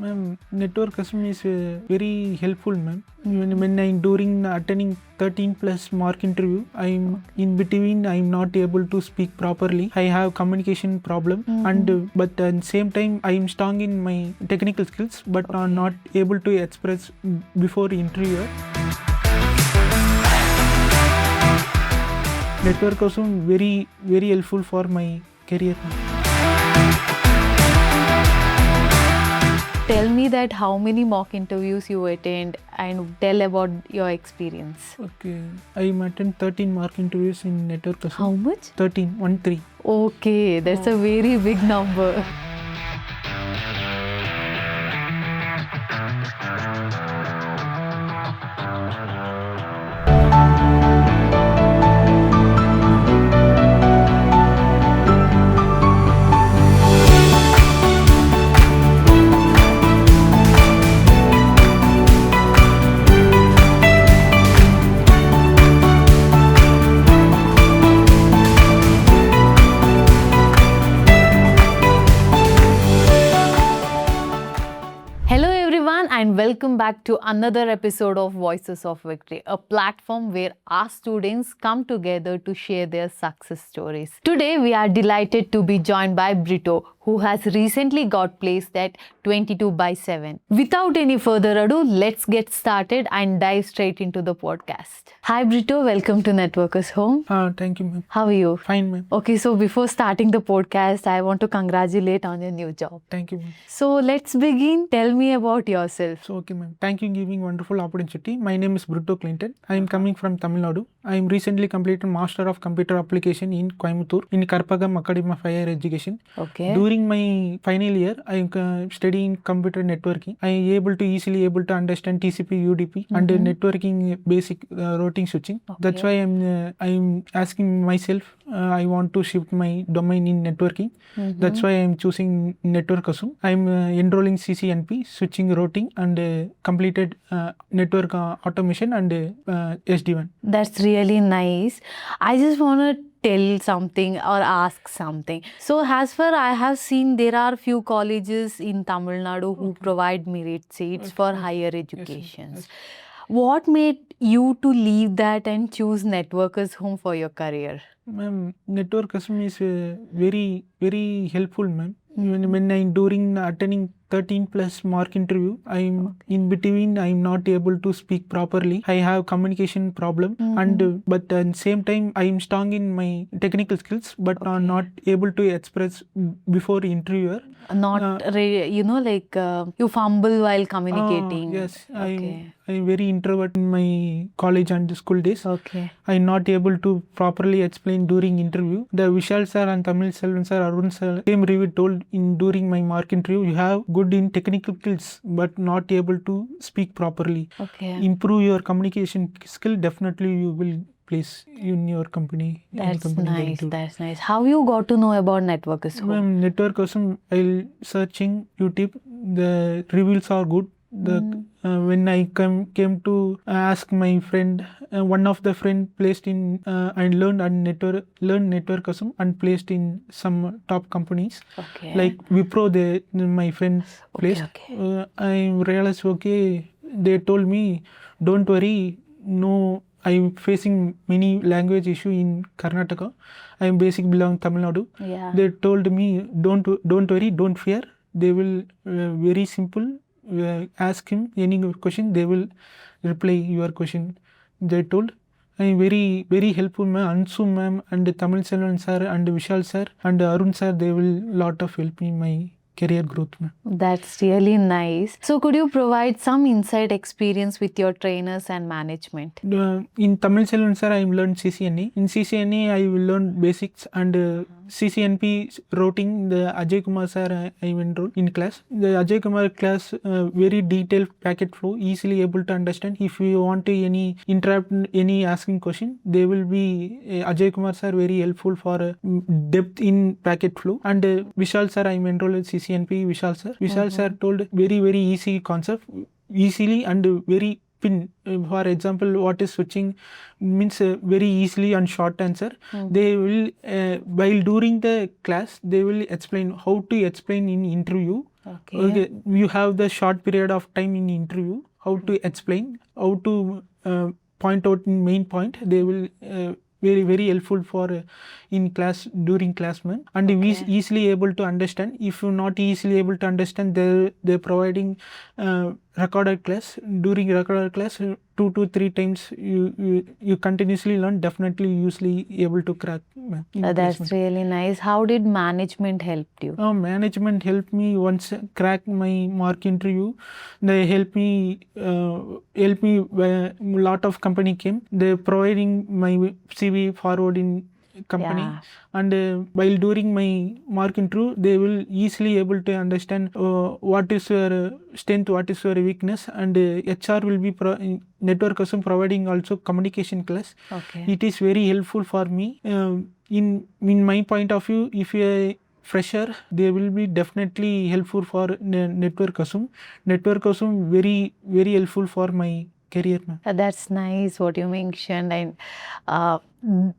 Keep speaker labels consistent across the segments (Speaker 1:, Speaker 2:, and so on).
Speaker 1: Ma'am, network custom is very helpful, ma'am. When I during attending 13 plus mark interview, I'm in between. I'm not able to speak properly. I have communication problem, and but at the same time, I'm strong in my technical skills, but I'm not able to express before interviewer. Network custom very helpful for my career.
Speaker 2: Tell me that how many mock interviews you attend and tell about your experience.
Speaker 1: Okay, I attend 13 mark interviews in network custom.
Speaker 2: How much?
Speaker 1: 13.
Speaker 2: Okay, that's a very big number. Hello everyone and welcome back to another episode of Voices of Victory, a platform where our students come together to share their success stories. Today we are delighted to be joined by Brito, who has recently got placed at 22/7. Without any further ado, let's get started and dive straight into the podcast. Hi Brito, welcome to Networkers Home.
Speaker 1: Thank you, ma'am.
Speaker 2: How are you?
Speaker 1: Fine, ma'am.
Speaker 2: Okay, so before starting the podcast, I want to congratulate on your new job.
Speaker 1: Thank you, ma'am.
Speaker 2: So let's begin. Tell me about yourself.
Speaker 1: So, okay, ma'am. Thank you for giving wonderful opportunity. My name is Britto Clinton. I am coming from Tamil Nadu. I am recently completed Master of Computer Application in Coimbatore in Karpagam Academy of Higher Education.
Speaker 2: Okay.
Speaker 1: During my final year, I am studying computer networking. I am easily able to understand TCP, UDP, and networking basic routing switching.
Speaker 2: Okay.
Speaker 1: That's why I'm asking myself. I want to shift my domain in networking. That's why I'm choosing network custom. I'm enrolling CCNP, switching routing, and completed network automation and SD1.
Speaker 2: That's really nice. I just want to tell something or ask something. So as far I have seen, there are few colleges in Tamil Nadu who provide merit seats for higher educations.
Speaker 1: Yes.
Speaker 2: What made you to leave that and choose Networkers Home for your career?
Speaker 1: Ma'am, network custom is very helpful, ma'am. When I during attending 13 plus mark interview, I'm in between. I'm not able to speak properly. I have communication problem, and but at the same time, I'm strong in my technical skills, but I'm not able to express before interviewer.
Speaker 2: You fumble while communicating.
Speaker 1: Yes,
Speaker 2: Okay.
Speaker 1: I'm very introvert in my college and school days.
Speaker 2: Okay.
Speaker 1: I'm not able to properly explain during interview. The Vishal sir and Tamil Selvan sir, Arun sir, same review told during my mark interview, you have good in technical skills but not able to speak properly.
Speaker 2: Okay.
Speaker 1: Improve your communication skill, definitely you will place in your company. any
Speaker 2: That's
Speaker 1: company
Speaker 2: nice.
Speaker 1: will do.
Speaker 2: That's nice. How you got to know about Networkers Home?
Speaker 1: Ma'am, network custom, I'll searching YouTube. The reviews are good. When I came to ask my friend, one of the friend placed in I learned network custom and placed in some top companies
Speaker 2: Okay.
Speaker 1: like Wipro. My friend placed.
Speaker 2: Okay.
Speaker 1: I realized they told me, don't worry, no. I'm facing many language issue in Karnataka. I'm basic belong Tamil Nadu.
Speaker 2: Yeah.
Speaker 1: They told me, don't worry, don't fear. They will very simple. Ask him any question, they will reply your question. They told. I'm very helpful, ma'am. Ansu ma'am and Tamil Selvan sir and Vishal sir and Arun sir, they will lot of help me my career growth, ma'am.
Speaker 2: That's really nice. So could you provide some inside experience with your trainers and management?
Speaker 1: In Tamil Selvan sir, I learned CCNA. In CCNA, I will learn basics and CCNP routing. The Ajay Kumar sir, I enrolled in class. The Ajay Kumar class very detailed packet flow, easily able to understand. If you want to any interrupt any asking question, they will be Ajay Kumar sir very helpful for depth in packet flow. And Vishal sir, I enrolled in CCNP. Vishal sir told very easy concept, easily and very pin. For example, what is switching means very easily and short answer. They will while during the class they will explain how to explain in interview Okay, you have the short period of time in interview, how to explain, how to point out in main point. They will very helpful for in class during class man, and we easily able to understand. If you not easily able to understand, they're providing recorded class. During recorded class 2 to 3 times you continuously learn, definitely usually able to crack.
Speaker 2: That's really nice. How did management help you?
Speaker 1: Management helped me once crack my mock interview. They help me when lot of company came. They providing my CV forward in company, and while during my mock interview they will easily able to understand what is your strength, what is your weakness, and HR will be network person providing also communication class. It is very helpful for me. In my point of view, if you are fresher, they will be definitely helpful for network assume. Network assume very helpful for my career.
Speaker 2: That's nice what you mentioned, and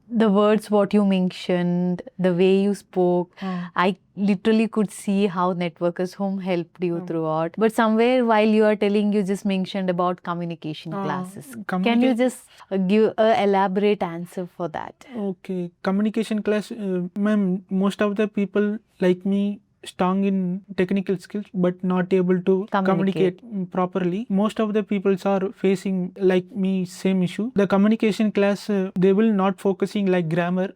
Speaker 2: the words what you mentioned, the way you spoke, I literally could see how Networkers Home helped you throughout. But somewhere while you are telling, you just mentioned about communication classes. Can you just give a elaborate answer for that?
Speaker 1: Okay, communication class, ma'am, most of the people like me strong in technical skills but not able to communicate properly. Most of the people are facing like me same issue. The communication class, they will not focusing like grammar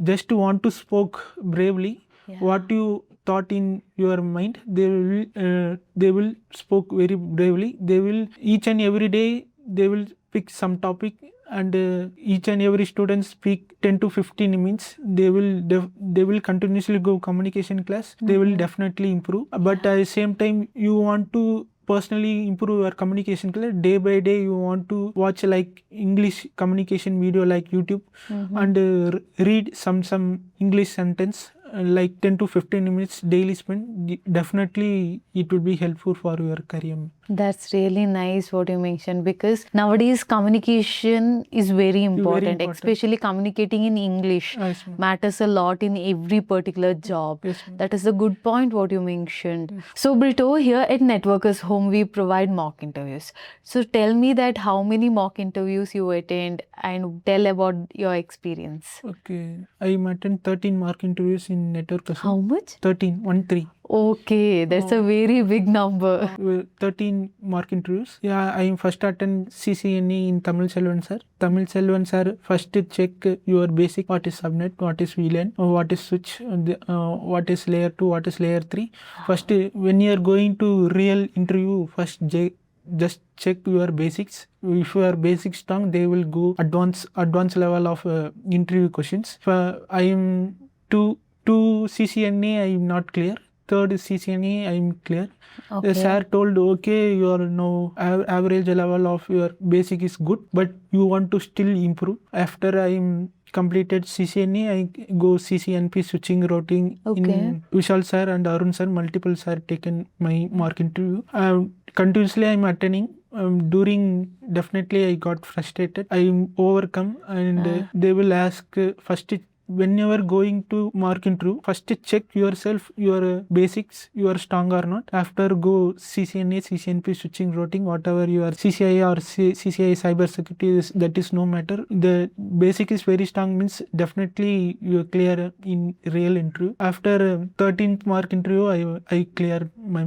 Speaker 1: just want to spoke bravely. What you thought in your mind, they will spoke very bravely. They will each and every day they will pick some topic, and each and every student speak 10 to 15 minutes. They will continuously go communication class. They will definitely improve, but at the same time you want to personally improve your communication class. Day by day you want to watch like English communication video like YouTube, and read some English sentence like 10 to 15 minutes daily spend. Definitely it will be helpful for your career.
Speaker 2: That's really nice what you mentioned, because nowadays communication is very important. Especially communicating in English matters a lot in every particular job. That is a good point what you mentioned. So Brito, here at Networkers Home we provide mock interviews. So tell me that how many mock interviews you attend and tell about your experience.
Speaker 1: Okay, I attend 13 mock interviews in Networkers Home.
Speaker 2: How much?
Speaker 1: 13.
Speaker 2: Okay, that's a very big number.
Speaker 1: 13 mock interviews. Yeah, I first attend CCNA in Tamil Selvan sir. Tamil Selvan sir first check your basic, what is subnet, what is VLAN, what is switch, what is layer 2, what is layer 3. First, when you are going to real interview, first just check your basics. If you are basic strong, they will go advanced level of interview questions. I am two CCNA, I am not clear. Third CCNA, I am clear. The sir told, okay, your now average level of your basic is good, but you want to still improve. After I am completed CCNA, I go CCNP switching routing in Vishal sir and Arun sir. Multiple sir taken my mock interview. Continuously I am attending. During definitely I got frustrated. I overcome, and they will ask first, whenever going to mock interview, first check yourself, your basics, you are strong or not. After go CCNA, CCNP switching routing, whatever you are, CCIE or CCIE cybersecurity, that is no matter. The basic is very strong means definitely you clear in real interview. After 13th mock interview, I clear my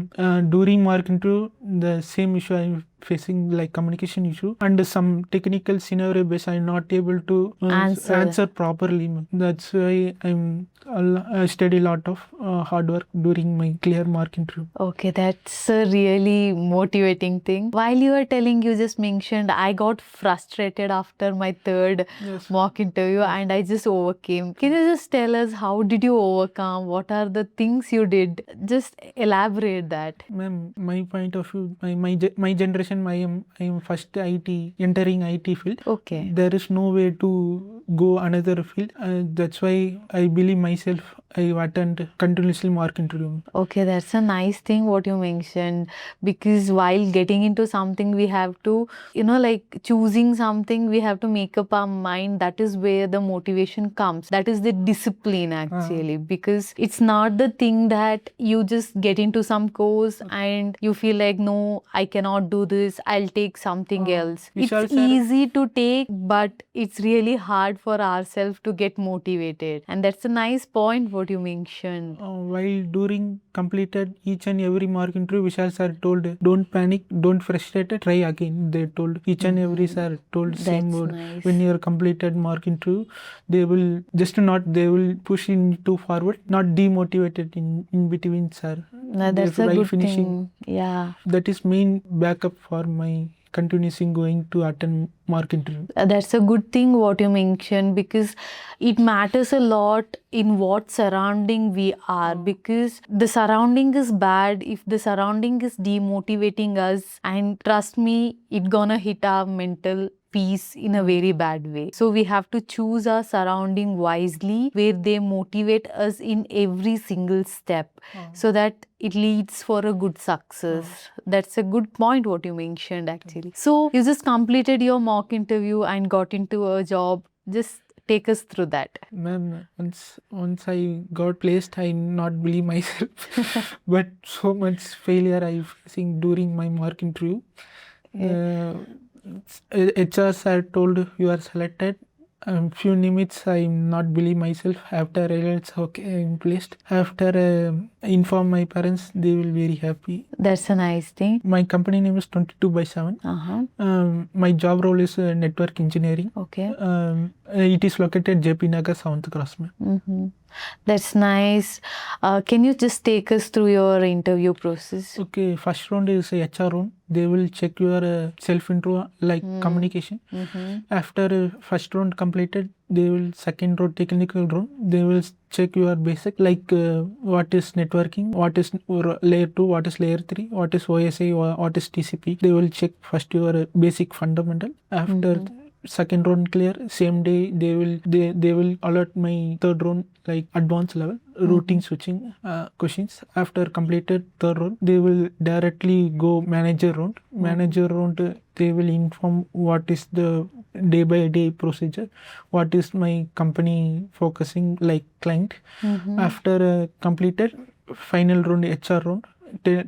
Speaker 1: during mock interview the same issue I am facing, like communication issue and some technical scenario based I'm not able to answer properly. That's why I study a lot of hard work during my clear mock interview.
Speaker 2: Okay, that's a really motivating thing. While you were telling, you just mentioned I got frustrated after my third mock interview and I just overcame. Can you just tell us how did you overcome? What are the things you did? Just elaborate that.
Speaker 1: Ma'am, my point of view, my generation, I am first entering IT field.
Speaker 2: Okay.
Speaker 1: There is no way to go another field. That's why I believe myself I attend continuously mark interview.
Speaker 2: Okay, that's a nice thing what you mentioned, because while getting into something we have to, like choosing something, we have to make up our mind. That is where the motivation comes. That is the discipline actually, because it's not the thing that you just get into some course and you feel like, no, I cannot do this, I'll take something else.
Speaker 1: Vishal
Speaker 2: It's
Speaker 1: sir-
Speaker 2: easy to take, but it's really hard for ourselves to get motivated. And that's a nice point what you mentioned.
Speaker 1: While during completed each and every mark interview, Vishal sir told, don't panic, don't frustrate, try again. They told each and every sir told same
Speaker 2: That's
Speaker 1: word.
Speaker 2: nice.
Speaker 1: When you are completed mark interview, they will they will push in to forward, not demotivated in between, sir.
Speaker 2: That's a
Speaker 1: While
Speaker 2: good
Speaker 1: finishing,
Speaker 2: thing. Yeah.
Speaker 1: that is main backup for my continuing going to attend mark interview.
Speaker 2: That's a good thing what you mentioned, because it matters a lot in what surrounding we are, because the surrounding is bad. If the surrounding is demotivating us, and trust me, it gonna hit our mental peace in a very bad way. So we have to choose our surrounding wisely, where they motivate us in every single step, so that it leads for a good success. That's a good point what you mentioned actually. So you just completed your mock interview and got into a job. Just take us through that.
Speaker 1: Ma'am, once I got placed, I not believe myself. But so much failure I facing during my mark interview. HR sir told you are selected. Few minutes I not believe myself. After I realized okay I'm placed. After inform my parents, they will very happy.
Speaker 2: That's a nice thing.
Speaker 1: My company name is 22/7. My job role is network engineering.
Speaker 2: Okay.
Speaker 1: It is located JP Nagar, 7th Cross.
Speaker 2: That's nice. Can you just take us through your interview process?
Speaker 1: Okay, first round is a HR round. They will check your self intro, like communication. After first round completed, they will second round technical round. They will check your basic, like what is networking, what is layer 2, what is layer 3, what is OSI, what is TCP. They will check first your basic fundamental. After second round clear, same day they will alert my third round, like advanced level routing switching questions. After completed third round, they will directly go manager round. Manager round, they will inform what is the day by day procedure, what is my company focusing, like client. After completed final round, HR round,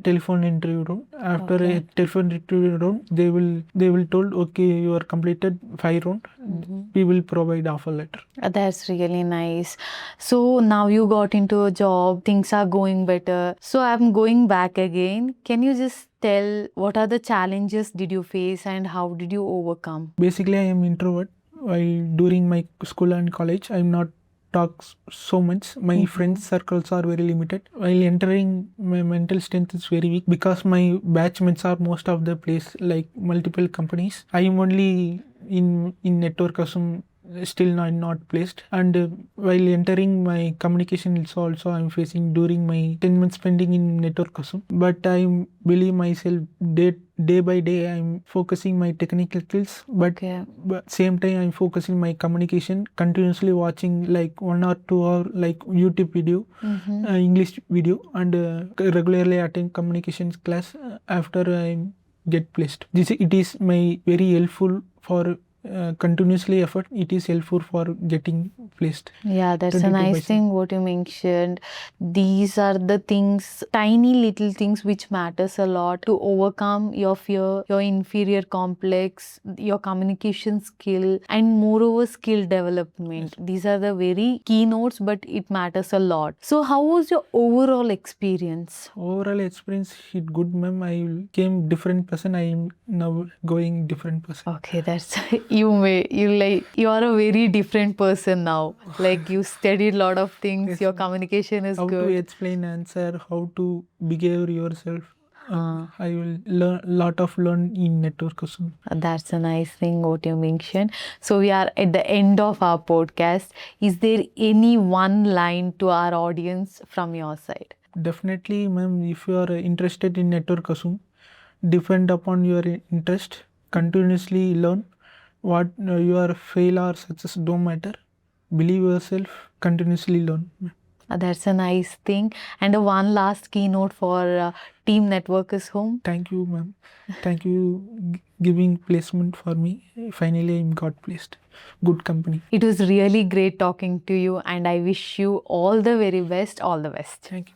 Speaker 1: telephone interview round. After a telephone interview round, they will told okay you are completed 5 round. We will provide offer letter.
Speaker 2: That's really nice. So now you got into a job, things are going better. So I'm going back again. Can you just tell what are the challenges did you face and how did you overcome?
Speaker 1: Basically, I am introvert. While during my school and college, I am not talk so much. My friends circles are very limited. While entering, my mental strength is very weak because my batchmates are most of the place, like multiple companies. I am only in network still not placed. And while entering my communication also I'm facing during my 10 months spending in network but I believe myself day by day I'm focusing my technical skills, but same time I'm focusing my communication, continuously watching like 1 or 2 hour like YouTube video, English video, and regularly attend communications class. After I get placed, it is my very helpful for continuously effort. It is helpful for getting placed.
Speaker 2: Yeah, that's a nice thing what you mentioned. These are the things, tiny little things which matters a lot to overcome your fear, your inferior complex, your communication skill, and moreover skill development. These are the very keynotes, but it matters a lot. So how was your overall experience?
Speaker 1: Overall experience hit good, ma'am. I became different person. I am now going different person.
Speaker 2: Okay, that's you are a very different person now. Like you studied a lot of things.
Speaker 1: Yes,
Speaker 2: your communication is
Speaker 1: how
Speaker 2: good.
Speaker 1: to explain answer, how to behave yourself. I will learn in network.
Speaker 2: That's a nice thing what you mentioned. So we are at the end of our podcast. Is there any one line to our audience from your side?
Speaker 1: Definitely, ma'am. If you are interested in network, depend upon your interest. Continuously learn. What your fail or success don't matter. Believe yourself. Continuously learn.
Speaker 2: That's a nice thing. And one last keynote for Team Network is Home.
Speaker 1: Thank you, ma'am. Thank you giving placement for me. Finally, I got placed. Good company.
Speaker 2: It was really great talking to you, and I wish you all the very best. All the best.
Speaker 1: Thank you.